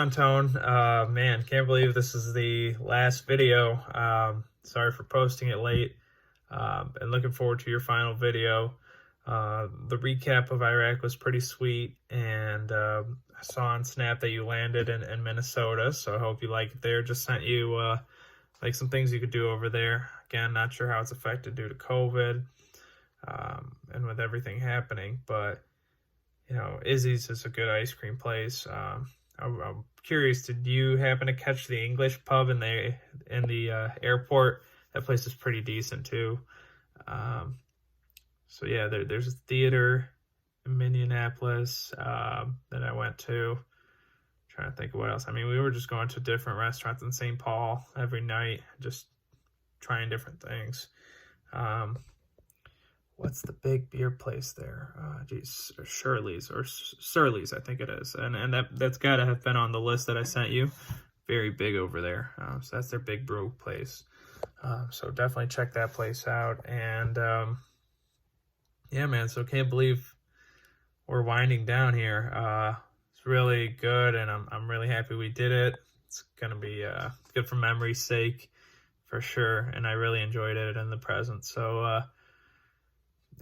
on, Tone? Man, can't believe this is the last video. Sorry for posting it late. And looking forward to your final video. The recap of Iraq was pretty sweet, and I saw on Snap that you landed in Minnesota, so I hope you like it there. Just sent you like some things you could do over there. Again, not sure how it's affected due to COVID and with everything happening, but you know, Izzy's is a good ice cream place. I'm curious, did you happen to catch the English pub in the airport? That place is pretty decent too. So yeah, there's a theater in Minneapolis that I went to. Trying to think of what else. I mean, we were just going to different restaurants in St. Paul every night, just trying different things. What's the big beer place there? Shirley's or Surly's, I think it is. And that's got to have been on the list that I sent you. Very big over there. So that's their big brew place. So definitely check that place out. And yeah, man, so can't believe we're winding down here. It's really good, and I'm really happy we did it. It's gonna be good for memory's sake, for sure. And I really enjoyed it in the present. So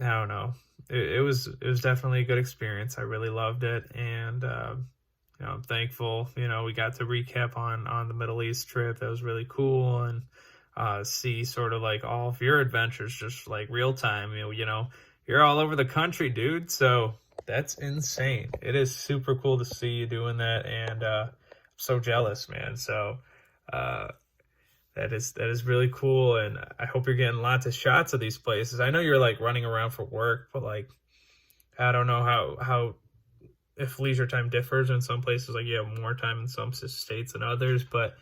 I don't know. It was definitely a good experience. I really loved it, and you know, I'm thankful. You know, we got to recap on the Middle East trip. That was really cool, and see sort of like all of your adventures, just like real time. You know, you're all over the country, dude. So that's insane. It is super cool to see you doing that, and I'm so jealous, man. So that is really cool, and I hope you're getting lots of shots of these places. I know you're like running around for work, but like I don't know how if leisure time differs in some places. Like you have more time in some states than others, but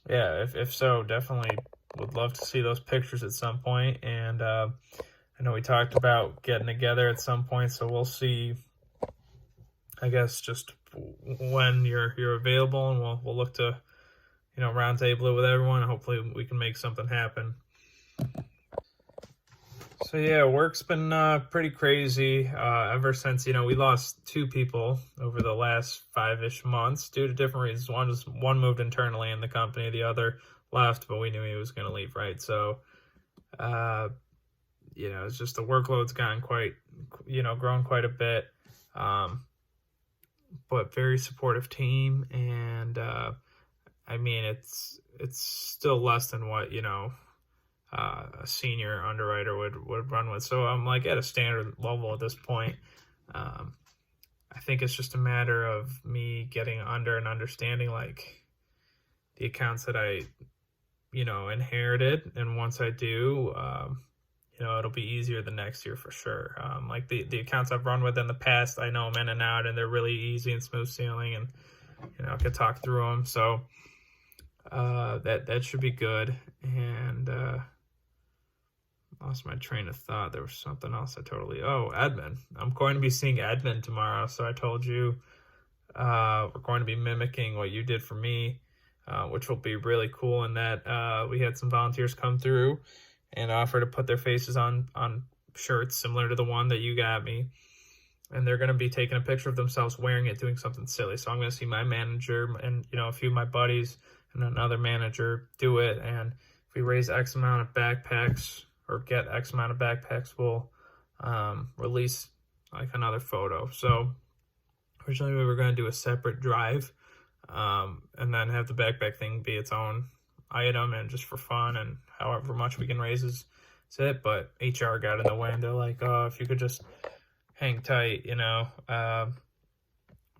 yeah, if so, definitely would love to see those pictures at some point. And I know we talked about getting together at some point, so we'll see, I guess, just when you're available, and we'll look to, you know, round table it with everyone. Hopefully we can make something happen. So yeah, work's been pretty crazy ever since, you know, we lost 2 people over the last 5-ish months due to different reasons. One moved internally in the company, the other left, but we knew he was going to leave, right? So you know, it's just the workload's gotten quite, you know, grown quite a bit, but very supportive team. And I mean, it's still less than what, you know, a senior underwriter would run with. So I'm like at a standard level at this point. I think it's just a matter of me getting under and understanding like the accounts that I, you know, inherited. And once I do, you know, it'll be easier the next year for sure. Like the accounts I've run with in the past, I know them in and out, and they're really easy and smooth sailing, and you know, I could talk through them. So that should be good. And lost my train of thought. There was something else Edmund. I'm going to be seeing Edmund tomorrow. So I told you we're going to be mimicking what you did for me, which will be really cool. And that we had some volunteers come through and offer to put their faces on shirts similar to the one that you got me. And they're going to be taking a picture of themselves wearing it, doing something silly. So I'm going to see my manager and, you know, a few of my buddies and another manager do it. And if we raise X amount of backpacks or get X amount of backpacks, we'll release like another photo. So originally we were going to do a separate drive and then have the backpack thing be its own item and just for fun, and however much we can raise is it. But HR got in the way, and they're like, oh, if you could just hang tight, you know,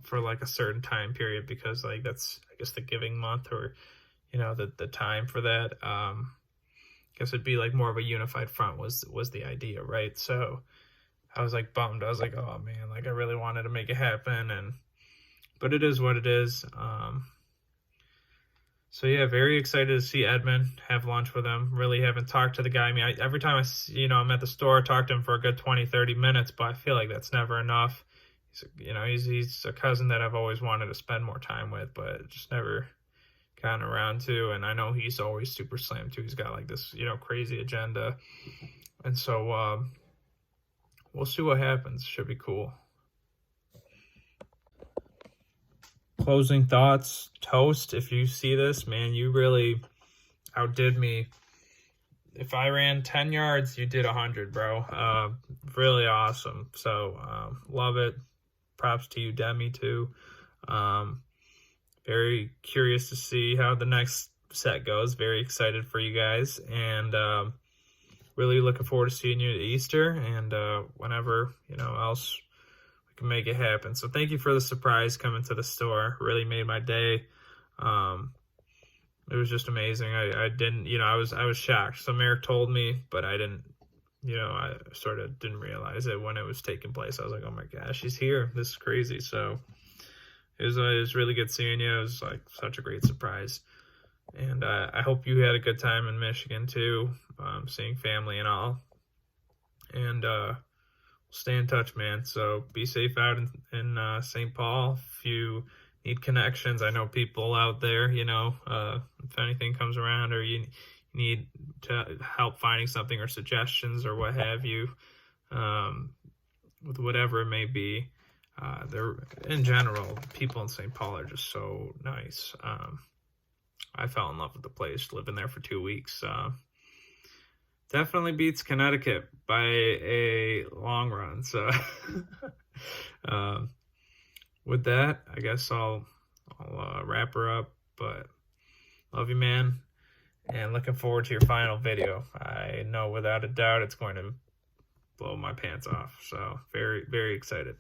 for like a certain time period, because like that's, I guess, the giving month, or you know, the time for that. I guess it'd be like more of a unified front was the idea, right? So I was like bummed. I was like, oh man, like I really wanted to make it happen, but it is what it is. So yeah, very excited to see Edmund, have lunch with him. Really haven't talked to the guy. I mean, every time I'm at the store, I talk to him for a good 20, 30 minutes, but I feel like that's never enough. He's a cousin that I've always wanted to spend more time with, but just never gotten around to. And I know he's always super slammed too. He's got like this, you know, crazy agenda. And so we'll see what happens. Should be cool. closing thoughts. Toast, if you see this, man, you really outdid me. If I ran 10 yards, you did 100, bro. Really awesome. So, love it. Props to you, Demi, too. Very curious to see how the next set goes. Very excited for you guys. And really looking forward to seeing you at Easter and whenever, else we can make it happen. So thank you for the surprise coming to the store. Really made my day. It was just amazing. I didn't, I was shocked. Samir told me, but I didn't, I sort of didn't realize it when it was taking place. I was like, oh my gosh, she's here. This is crazy. So it was really good seeing you. It was like such a great surprise. And I hope you had a good time in Michigan too, seeing family and all. And stay in touch, man. So be safe out in St. Paul. If you need connections, I know people out there, if anything comes around or you need to help finding something or suggestions or what have you, with whatever it may be. They're, in general, people in St. Paul are just so nice. I fell in love with the place, living there for 2 weeks. Definitely beats Connecticut by a long run. So with that, I guess I'll wrap her up. But love you, man, and looking forward to your final video. I know without a doubt it's going to blow my pants off. So very, very excited.